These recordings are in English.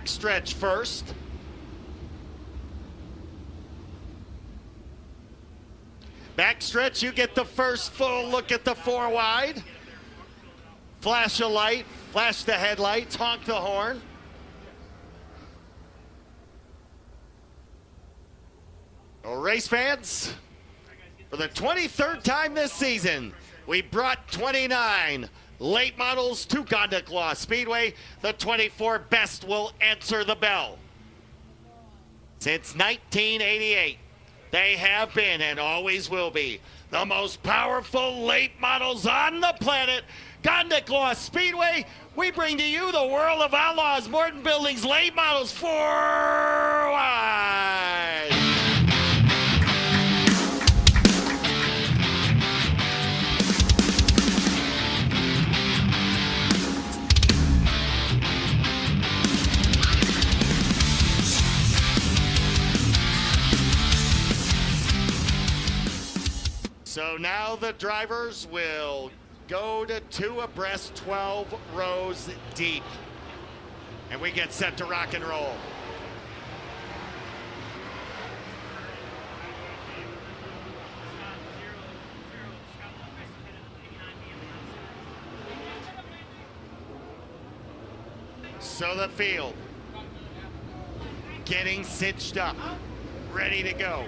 backstretch first. Backstretch, you get the first full look at the 4 wide. Flash a light, flash the headlights, honk the horn. Well, race fans, for the 23rd time this season, we brought 29 late models to GONDIK Law Speedway. The 24 best will answer the bell. Since 1988, they have been and always will be the most powerful late models on the planet. GONDIK Law Speedway, we bring to you the world of outlaws. Morton Building's late models 4 wide. So now the drivers will go to 2 abreast, 12 rows deep. And we get set to rock and roll. So the field getting cinched up, ready to go.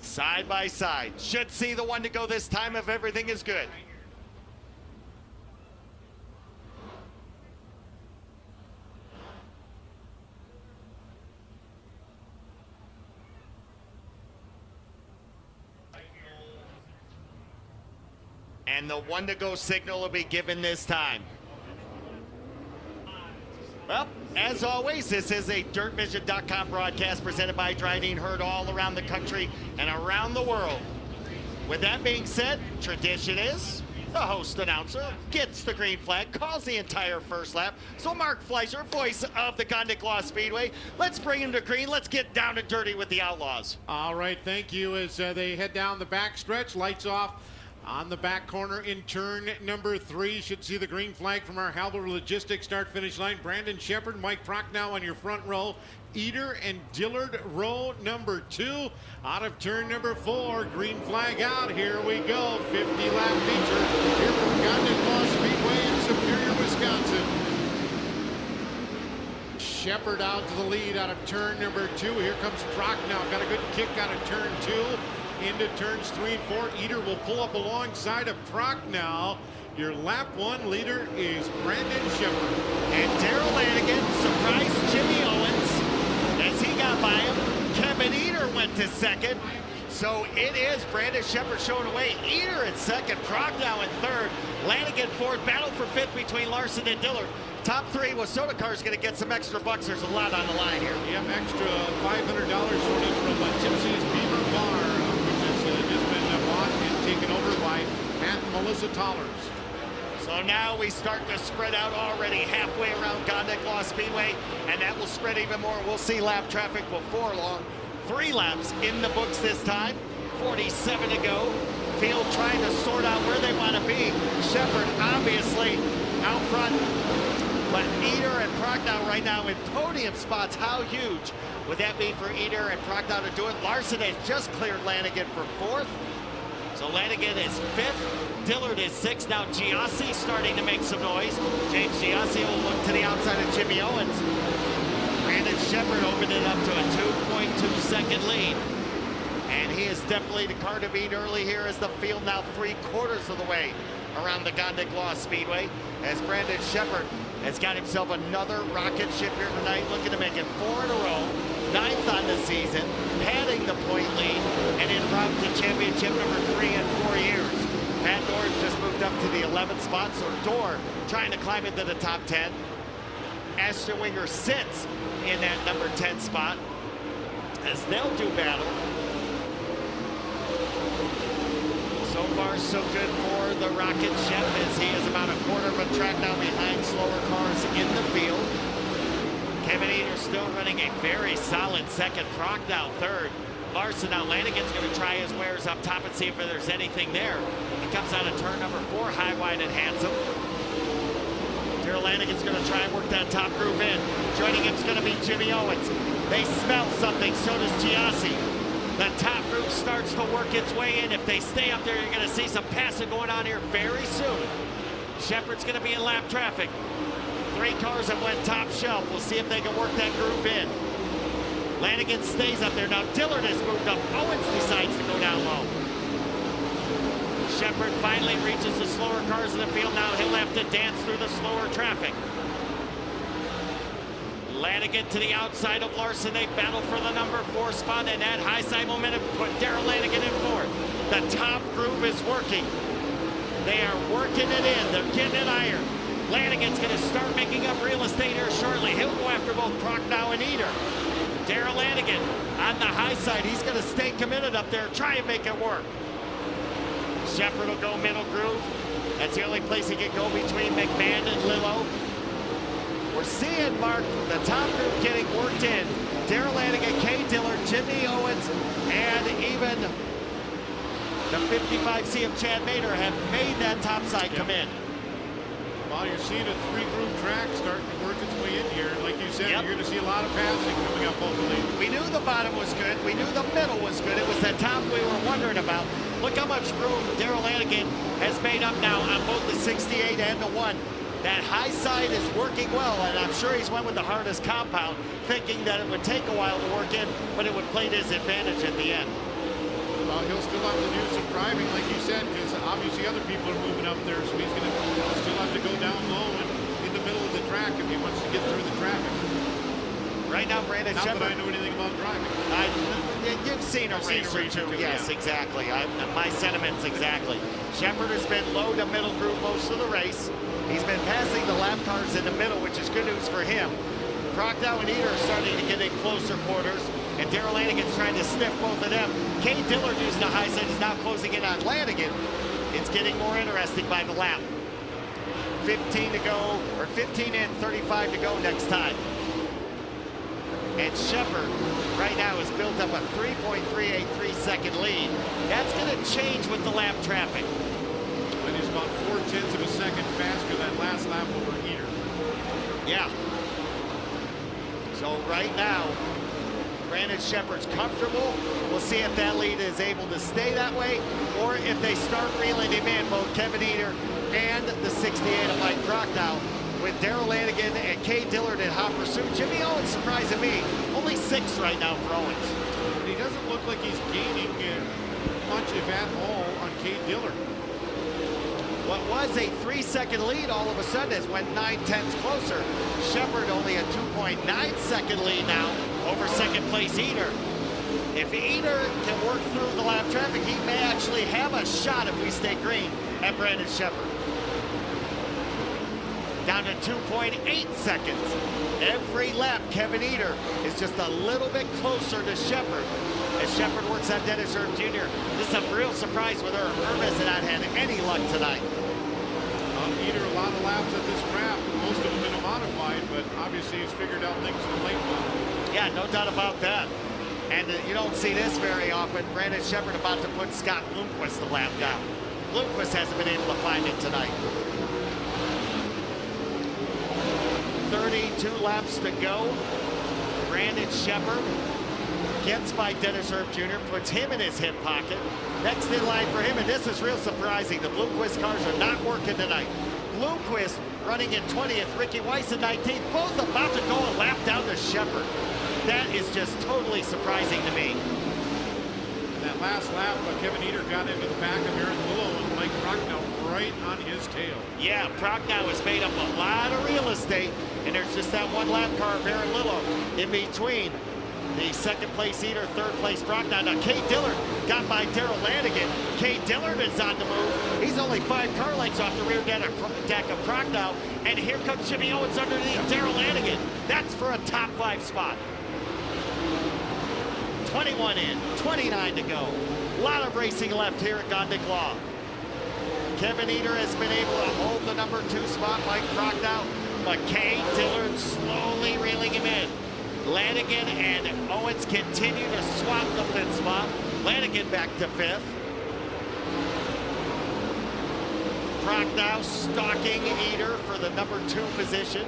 Side by side. Should see the one to go this time if everything is good. And the one to go signal will be given this time. Well, as always, this is a DirtVision.com broadcast presented by Driving, heard all around the country and around the world. With that being said, tradition is the host announcer gets the green flag, calls the entire first lap. So Mark Fleischer, voice of the GONDIK Law Speedway, let's bring him to green. Let's get down and dirty with the Outlaws. All right, thank you. As they head down the back stretch, lights off on the back corner in turn number 3. Should see the green flag from our Halber Logistics start-finish line. Brandon Shepard, Mike Prochnow on your front row. Eder and Dillard, row number 2. Out of turn number 4, green flag out. Here we go, 50-lap feature here from GONDIK Law Speedway in Superior, Wisconsin. Shepard out to the lead out of turn number 2. Here comes Prochnow, got a good kick out of turn 2. Into turns 3 and 4. Eder will pull up alongside of Prochnow. Your lap 1 leader is Brandon Shepard. And Daryl Lanigan surprised Jimmy Owens as he got by him. Kevin Eder went to second. So it is Brandon Shepard showing away. Eder in second, Prochnow in third. Lanigan fourth. Battle for fifth between Larson and Dillard. Top 3 with Soda Car's going to get some extra bucks. There's a lot on the line here. Yep, extra $500 sorting from Gypsy's Beaver Bar, just been bought and taken over by Matt and Melissa Tollers. So now we start to spread out already halfway around GONDIK Law Speedway, and that will spread even more. We'll see lap traffic before long. 3 laps in the books this time, 47 to go. Field trying to sort out where they want to be. Shepard obviously out front, but Eder and Prochnow right now in podium spots. How huge would that be for Eder and Prochnow to do it? Larson has just cleared Lanigan for 4th. So Lanigan is 5th. Dillard is 6th. Now Giassi starting to make some noise. James Giassi will look to the outside of Jimmy Owens. Brandon Shepard opened it up to a 2.2 second lead. And he is definitely the car to beat early here as the field now 3/4 of the way around the GONDIK Law Speedway, as Brandon Shepard has got himself another rocket ship here tonight, looking to make it 4 in a row, 9th on the season, padding the point lead, and en route to championship number 3 in 4 years. Pat Dorr just moved up to the 11th spot, so Dorr trying to climb into the top 10. Ashton Winger sits in that number 10 spot as they'll do battle. So far, so good for the rocket ship, as he is about a quarter of a track down behind slower cars in the field. Kevin Eder still running a very solid second. Prochnow third. Larson. Now Lanigan's going to try his wares up top and see if there's anything there. He comes out of turn number 4, high, wide, and handsome. Daryl Lanigan's going to try and work that top groove in. Joining him is going to be Jimmy Owens. They smell something, so does Giassi. The top groove starts to work its way in. If they stay up there, you're going to see some passing going on here very soon. Shepard's going to be in lap traffic. 3 cars have went top shelf. We'll see if they can work that groove in. Lanigan stays up there. Now Dillard has moved up. Owens decides to go down low. Shepard finally reaches the slower cars in the field. Now he'll have to dance through the slower traffic. Lanigan to the outside of Larson. They battle for the number 4 spot, and that high side momentum put Daryl Lanigan in 4th. The top groove is working. They are working it in. They're getting it iron. Lanigan's going to start making up real estate here shortly. He'll go after both Prochnow and Eder. Daryl Lanigan on the high side. He's going to stay committed up there, try and make it work. Shepard will go middle groove. That's the only place he can go between McMahon and Lillo. We're seeing, Mark, the top group getting worked in. Daryl Lanigan, Kay Dillard, Jimmy Owens, and even the 55C of Chad Mader have made that top side come in. Well, you're seeing a 3-group track starting to work its way in here. Like you said, you're going to see a lot of passing coming up both the lanes. We knew the bottom was good. We knew the middle was good. It was the top we were wondering about. Look how much room Daryl Lanigan has made up now on both the 68 and the 1. That high side is working well, and I'm sure he's went with the hardest compound, thinking that it would take a while to work in, but it would play to his advantage at the end. Well, he'll still have to do some driving, like you said, because obviously other people are moving up there, so he's going to still have to go down low and in the middle of the track if he wants to get through the traffic. Right now, Brandon Shepard. Not that I know anything about driving. You've seen a race or two. Yes, yeah. Exactly. My sentiments exactly. Shepard has been low to middle group most of the race. He's been passing the lap cars in the middle, which is good news for him. Prochnow and Eder are starting to get in closer quarters, and Daryl Lanigan's trying to sniff both of them. Kay Dillard using the high side is now closing in on Lanigan. It's getting more interesting by the lap. 15 to go, or 15 and 35 to go next time. And Shepard right now has built up a 3.383 second lead. That's going to change with the lap traffic. And he's about 0.4 of a second faster that last lap over Eder. Yeah. So right now, Brandon Shepard's comfortable. We'll see if that lead is able to stay that way, or if they start reeling him in, both Kevin Eder and the 68 of Mike Prochnow, with Daryl Lanigan and Kay Dillard in hot pursuit. Jimmy Owens surprising me. Only 6 right now for Owens. And he doesn't look like he's gaining much, if at all, on Kay Dillard. What was a 3-second lead all of a sudden has went 9/10 closer. Shepard only a 2.9-second lead now over second place Eder. If Eder can work through the lap traffic, he may actually have a shot if we stay green at Brandon Shepard. Down to 2.8 seconds. Every lap, Kevin Eder is just a little bit closer to Shepard as Shepard works on Dennis Erb Jr. This is a real surprise with Erb. Erb has not had any luck tonight. Eder, a lot of laps at this track, most of them in a modified, but obviously he's figured out things in the late model. Yeah, no doubt about that. And you don't see this very often. Brandon Shepard about to put Scott Bloomquist the lap down. Bloomquist hasn't been able to find it tonight. 32 laps to go. Brandon Shepard gets by Dennis Erb Jr., puts him in his hip pocket. Next in line for him, and this is real surprising. The Bloomquist cars are not working tonight. Bloomquist running in 20th, Ricky Weiss in 19th, both about to go a lap down to Shepard. That is just totally surprising to me. That last lap, Kevin Eder got into the back of Aaron Lillo and Mike Prochnow right on his tail. Yeah, Prochnow has made up a lot of real estate, and there's just that one lap car of Aaron Lillo in between. The second place Eder, third place Prochnow. Now Kay Dillard got by Daryl Lanigan. Kay Dillard is on the move. He's only 5 car lengths off the rear deck of Prochnow. And here comes Jimmy Owens underneath Daryl Lanigan. That's for a top 5 spot. 21 in, 29 to go. A lot of racing left here at Gondik Law. Kevin Eder has been able to hold the number 2 spot, Mike Prochnow, but Kay Dillard slowly reeling him in. Lanigan and Owens continue to swap the 5th spot. Lanigan back to 5th. Prochnow stalking Eder for the number 2 position.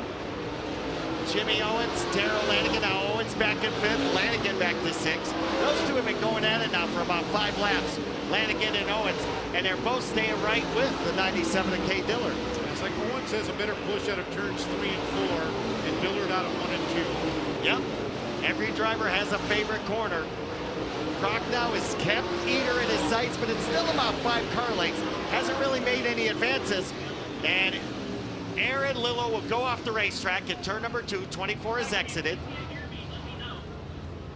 Jimmy Owens, Darrell Lanigan. Now Owens back in 5th, Lanigan back to 6th. Those two have been going at it now for about 5 laps. Lanigan and Owens, and they're both staying right with the 97 of Kay Dillard. It's like Owens has a better push out of turns 3 and 4, and Dillard out of 1 and 2. Yep. Every driver has a favorite corner. Prochnow has kept Eder in his sights, but it's still about 5 car lengths. Hasn't really made any advances. And Aaron Lillo will go off the racetrack in turn number 2. 24 has exited.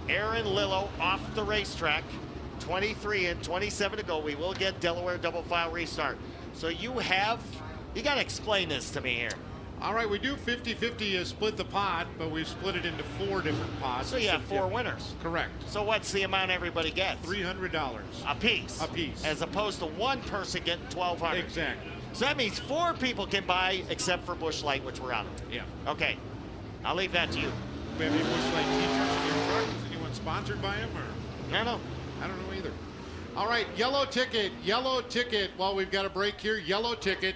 Aaron Lillo off the racetrack. 23 and 27 to go. We will get Delaware double file restart. So you got to explain this to me here. All right, we do 50-50 split the pot, but we've split it into 4 different pots. So you have 4 winners. Correct. So what's the amount everybody gets? $300. A piece. A piece. As opposed to one person getting $1,200. Exactly. So that means 4 people can buy, except for Busch Light, which we're out of. Yeah. Okay. I'll leave that to you. We have any Busch Light t-shirts in your truck? Is anyone sponsored by them? Or? I don't know. I don't know either. All right, yellow ticket. Yellow ticket. Well, we've got a break here. Yellow ticket.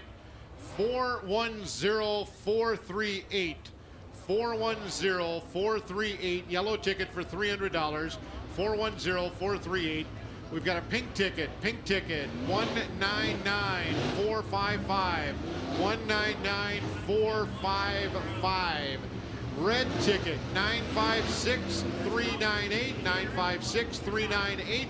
410438. 410438. Yellow ticket for $300. 410438. We've got a pink ticket. Pink ticket. 199455. 199455. Red ticket. 956398. 956398.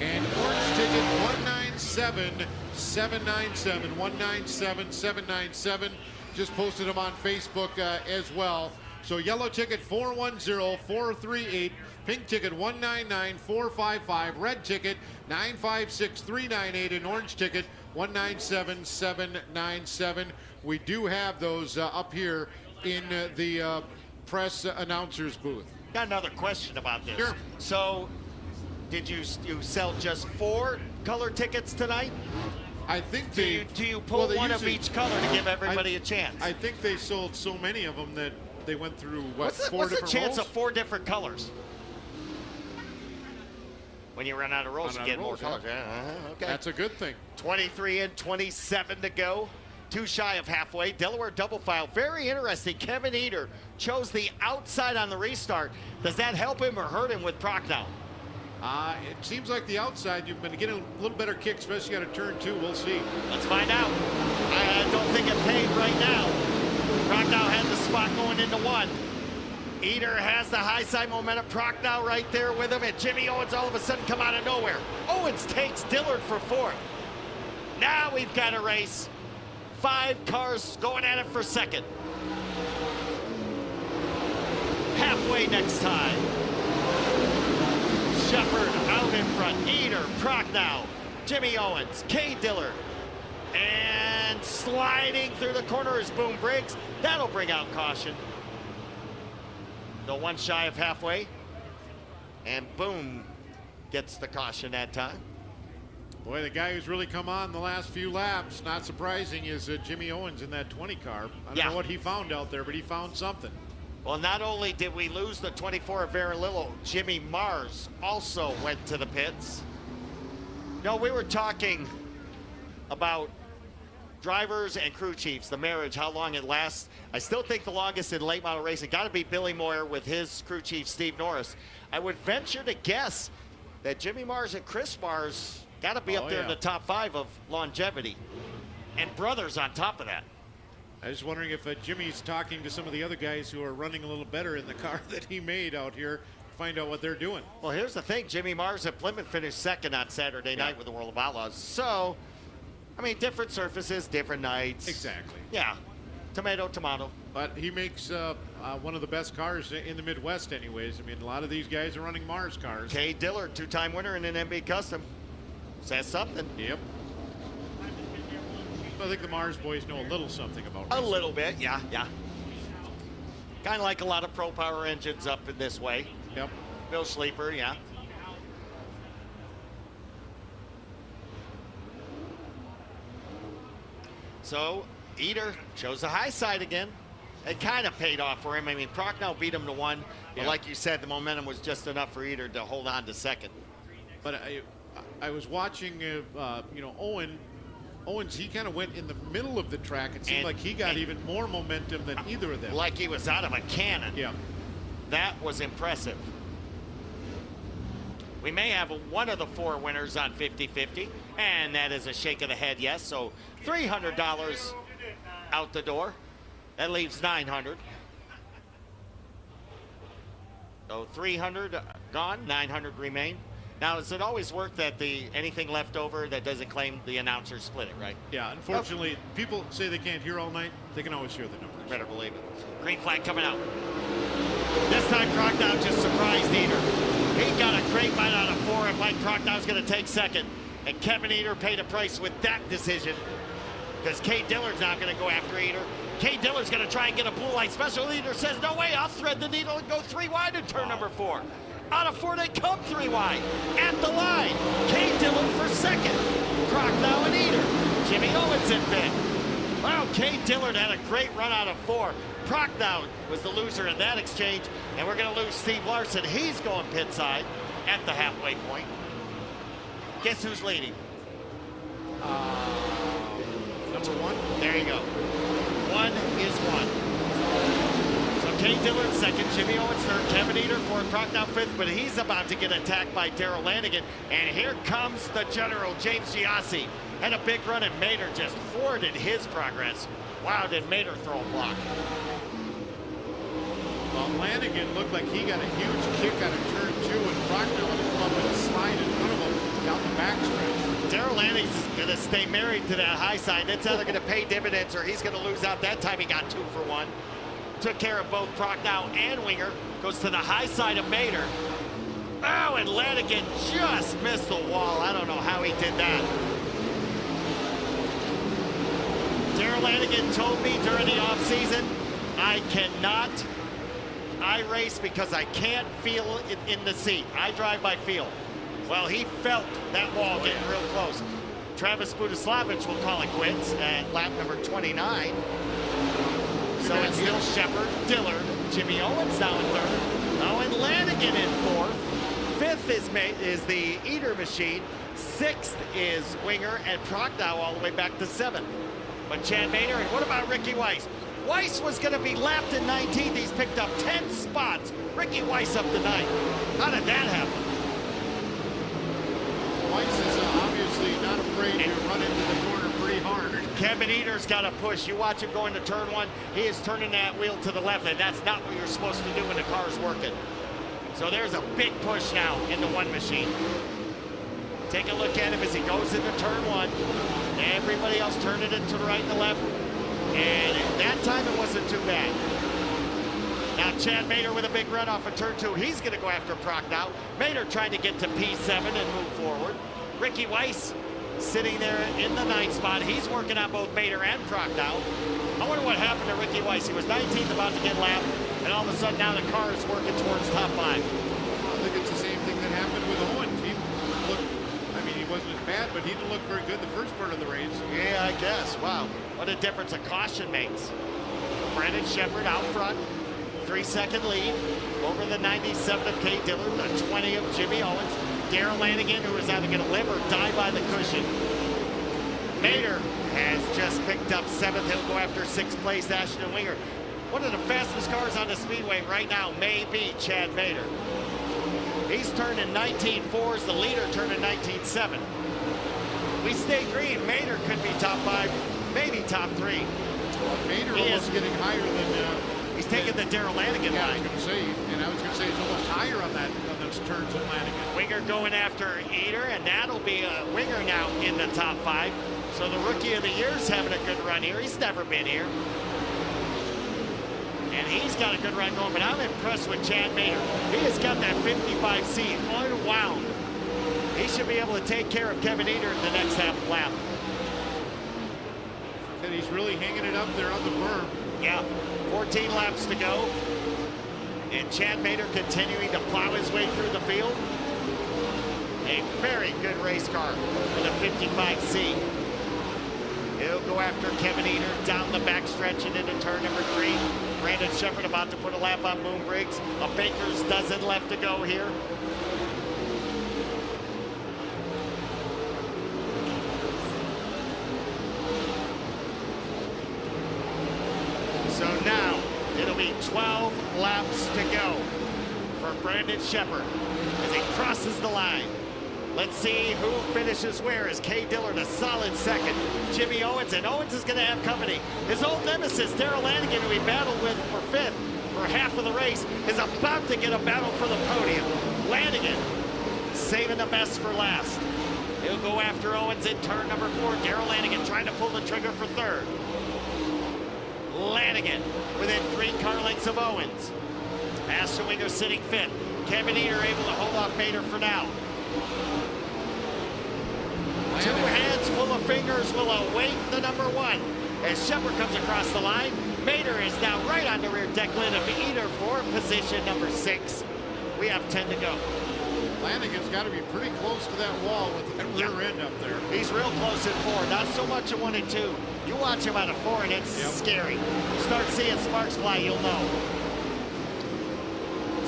And orange ticket 197797. 197797. Just posted them on Facebook as well. So yellow ticket 410438, pink ticket 199455, red ticket 956398, and orange ticket 197797. We do have those up here in the press announcers booth. Got another question about this. Sure. So did you sell just 4 color tickets tonight? I think do you pull one of each color to give everybody a chance? I think they sold so many of them that they went through what, 4 what's different the chance rolls? of 4 different colors? When you run out of rolls, you get more colors. Yeah. Okay. That's a good thing. 23 and 27 to go. 2 shy of halfway. Delaware double file. Very interesting. Kevin Eder chose the outside on the restart. Does that help him or hurt him with Prochnow? It seems like the outside, you've been getting a little better kick, especially out of turn 2. We'll see. Let's find out. I don't think it paid right now. Prochnow had the spot going into 1. Eder has the high side momentum. Prochnow right there with him, and Jimmy Owens all of a sudden come out of nowhere. Owens takes Dillard for 4th. Now we've got a race. 5 cars going at it for 2nd. Halfway next time. Shepard out in front. Eder, Prochnow, Jimmy Owens, Kay Dillard. And sliding through the corner is Boom Briggs. That'll bring out caution. The 1 shy of halfway. And Boom gets the caution that time. Boy, the guy who's really come on the last few laps, not surprising, is Jimmy Owens in that 20 car. I don't know what he found out there, but he found something. Well, not only did we lose the 24 of Aaron Lillo, Jimmy Mars also went to the pits. No, we were talking about drivers and crew chiefs, the marriage, how long it lasts. I still think the longest in late model racing got to be Billy Moyer with his crew chief, Steve Norris. I would venture to guess that Jimmy Mars and Chris Mars got to be up there in the top 5 of longevity. And brothers on top of that. I was wondering if Jimmy's talking to some of the other guys who are running a little better in the car that he made out here, find out what they're doing. Well, here's the thing. Jimmy Mars at Plymouth finished 2nd on Saturday night with the World of Outlaws. So, I mean, different surfaces, different nights. Exactly. Yeah. Tomato, tomato. But he makes one of the best cars in the Midwest anyways. I mean, a lot of these guys are running Mars cars. Kay Dillard, 2-time winner in an MB Custom. Says something. Yep. I think the Mars boys know a little something about racing. A little bit, yeah. Kind of like a lot of Pro Power engines up in this way. Yep. Bill Sleeper, yeah. So, Eder chose the high side again. It kind of paid off for him. I mean, Prochnow beat him to one, but like you said, the momentum was just enough for Eder to hold on to second. But I was watching, you know, Owens, he kind of went in the middle of the track. It seemed like he got even more momentum than either of them. Like he was out of a cannon. Yeah. That was impressive. We may have one of the 4 winners on 50-50, and that is a shake of the head, yes. So $300 out the door. That leaves $900. So 300 gone, 900 remain. Now, does it always work that anything left over that doesn't claim the announcer split it, right? Yeah, unfortunately, people say they can't hear all night. They can always hear the numbers. Better believe it. Green flag coming out. This time, Prochnow just surprised Eder. He got a great bite out of 4, and Mike Prochnow's going to take second. And Kevin Eder paid a price with that decision, because Kay Dillard's not going to go after Eder. Kay Dillard's going to try and get a blue light special. Eder says, no way, I'll thread the needle and go 3 wide in turn number 4. Out of 4, they come 3 wide. At the line, Kay Dillard for second. Prochnow and Eder. Jimmy Owens in fifth. Wow, Kay Dillard had a great run out of 4. Prochnow was the loser in that exchange, and we're going to lose Steve Larson. He's going pit side at the halfway point. Guess who's leading? Number 1. There you go. 1 is 1. So Kay Dillard second, Jimmy Owens third, Kevin Eder fourth, Prochnow fifth, but he's about to get attacked by Darrell Lanigan. And here comes the general, James Giassi. Had a big run, and Mader just thwarted his progress. Wow, did Mader throw a block. Well, Lanigan looked like he got a huge kick out of turn 2, and Prochnow had to come up with a slide in front of him down the backstretch. Darrell Lanigan's going to stay married to that high side. That's either going to pay dividends or he's going to lose out. That time he got 2 for 1. Took care of both Prochnow and Winger. Goes to the high side of Mader. Oh, and Lanigan just missed the wall. I don't know how he did that. Darrell Lanigan told me during the offseason, I cannot race because I can't feel it in the seat. I drive by feel. Well, he felt that wall getting real close. Travis Budislavich will call it quits at lap number 29. So it's still Shepard, Dillard, Jimmy Owens now in third. Oh, and Lanigan in fourth. Fifth is the Eder machine. Sixth is Winger, and Prochnow all the way back to seventh. But Chad Mader, and what about Ricky Weiss? Weiss was going to be lapped in 19th. He's picked up 10 spots. Ricky Weiss up to 9th. How did that happen? Weiss is obviously not afraid to run into the corner pretty hard. Kevin Eder's got to push. You watch him go into turn 1. He is turning that wheel to the left, and that's not what you're supposed to do when the car's working. So there's a big push now in the 1 machine. Take a look at him as he goes into turn 1. Everybody else turning it to the right and the left. And at that time, it wasn't too bad. Now Chad Mader with a big run off of turn 2. He's going to go after Prochnow. Mader trying to get to P7 and move forward. Ricky Weiss sitting there in the 9th spot. He's working on both Mader and Prochnow. I wonder what happened to Ricky Weiss. He was 19th, about to get lapped, and all of a sudden now the car is working towards top 5. I think it's the same thing that happened with Owens. He looked, I mean, he wasn't as bad, but he didn't look very good the first part of the race. Yeah, I guess. Wow, what a difference a caution makes. Brandon Shepard out front. 3-second lead over the 97 of Kay Dillard, the 20 of Jimmy Owens. Darrell Lanigan, who is either going to live or die by the cushion. Mader has just picked up 7th. He'll go after 6th place, Ashton Winger. One of the fastest cars on the speedway right now may be Chad Mader. He's turning 19.4s, the leader turning 19.7. We stay green. Mader could be top 5, maybe top 3. Mader almost getting higher than... He's taking the Darrell Lanigan line. I was going to say, and I was going to say it's almost higher on those turns than Lanigan. Winger going after Eder, and that'll be Winger now in the top 5. So the Rookie of the Year's having a good run here. He's never been here. And he's got a good run going, but I'm impressed with Chad Mader. He has got that 55C unwound. He should be able to take care of Kevin Eder in the next half lap. And he's really hanging it up there on the berm. Yeah, 14 laps to go. And Chad Mader continuing to plow his way through the field. A very good race car with a 55C. He'll go after Kevin Eder down the backstretch and into turn number 3. Brandon Shepard about to put a lap on Moon Briggs. A Baker's dozen left to go here. So now it'll be 12 laps to go for Brandon Shepard as he crosses the line. Let's see who finishes where. Is Kay Dillard a solid second? Jimmy Owens, and Owens is going to have company. His old nemesis, Darrell Lanigan, who he battled with for fifth for half of the race, is about to get a battle for the podium. Lanigan saving the best for last. He'll go after Owens in turn number 4. Darrell Lanigan trying to pull the trigger for third. Lanigan within 3 car lengths of Owens. Aston Winger sitting fifth. Kevin Eater able to hold off Mater for now. 2 hands full of fingers will await the number 1. As Shepard comes across the line, Mater is now right on the rear deck lid of Eater for position number 6. We have 10 to go. Lanigan's got to be pretty close to that wall with that rear end up there. He's real close at 4, not so much at 1 and 2. You watch him out of 4 and it's scary. You start seeing sparks fly, you'll know.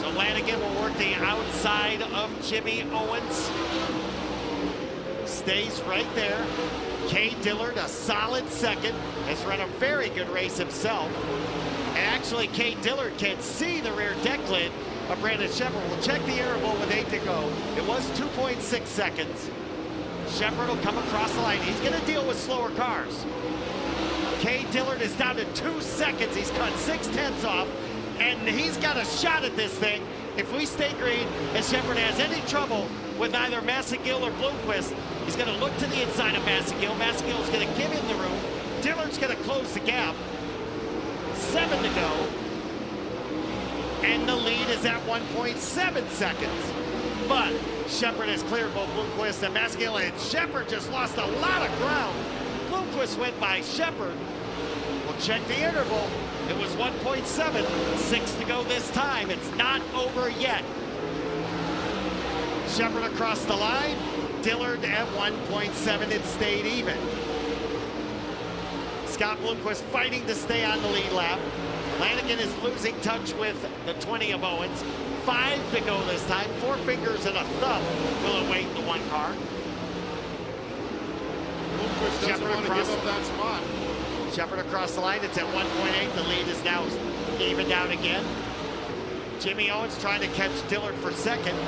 So Lanigan will work the outside of Jimmy Owens. Stays right there. Kay Dillard, a solid second, has run a very good race himself. And actually, Kay Dillard can see the rear deck lid of Brandon Shepard. We'll check the interval with 8 to go. It was 2.6 seconds. Shepard will come across the line. He's going to deal with slower cars. Kay Dillard is down to 2 seconds. He's cut 6/10 off, and he's got a shot at this thing. If we stay green and Shepard has any trouble with either Massagill or Bloomquist, he's going to look to the inside of Massagill. Massagill is going to give him the room. Dillard's going to close the gap. 7 to go. And the lead is at 1.7 seconds. But Shepard has cleared both Bloomquist and Massagill, and Shepard just lost a lot of ground. Bloomquist went by Shepard. We'll check the interval. It was 1.7, 6 to go this time. It's not over yet. Shepard across the line. Dillard at 1.7, it stayed even. Scott Bloomquist fighting to stay on the lead lap. Lanigan is losing touch with the 20 of Owens. 5 to go this time. 4 fingers and a thumb will await the 1 car. Bloomquist doesn't want to give up that spot. Shepard across the line. It's at 1.8. The lead is now evened out again. Jimmy Owens trying to catch Dillard for second.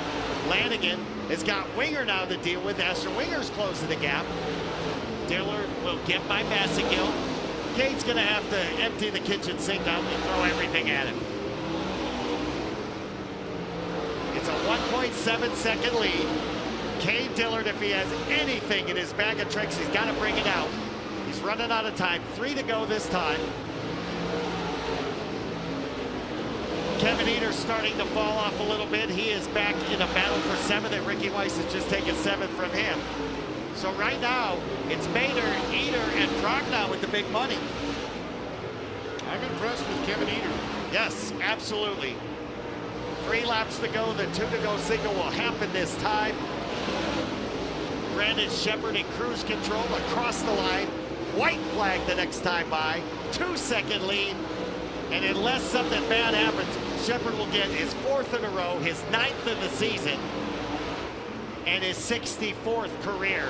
Lanigan has got Winger now to deal with. Aston Winger's closing the gap. Dillard will get by Massagill. Kate's going to have to empty the kitchen sink out and throw everything at him. It's a 1.7 second lead. Kay Dillard, if he has anything in his bag of tricks, he's got to bring it out. He's running out of time. 3 to go this time. Kevin Eater starting to fall off a little bit. He is back in a battle for 7th, and Ricky Weiss has just taken 7th from him. So right now, it's Mater, Eater, and Prognau with the big money. I'm impressed with Kevin Eater. Yes, absolutely. 3 laps to go. The 2 to go signal will happen this time. Brandon Shepard in cruise control across the line. White flag the next time by. 2-second lead. And unless something bad happens, Shepard will get his 4th in a row, his 9th of the season, and his 64th career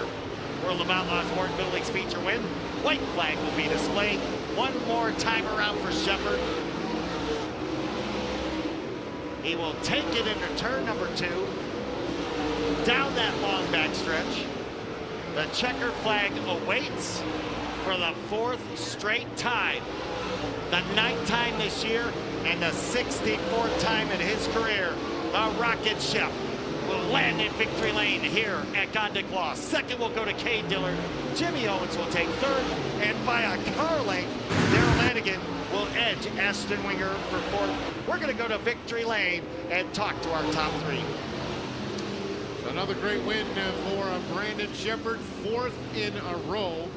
World of Outlaws Morton Middle Leagues feature win. White flag will be displayed. 1 more time around for Shepard. He will take it into turn number 2. Down that long backstretch. The checker flag awaits for the 4th straight time. The 9th time this year and the 64th time in his career. The Rocket Shep will land in victory lane here at Gondik Law. 2nd will go to Kay Dillard. Jimmy Owens will take 3rd, and by a car length, Darrell Lanigan will edge Aston Winger for 4th. We're going to go to victory lane and talk to our top 3. Another great win for Brandon Shepard, 4th in a row.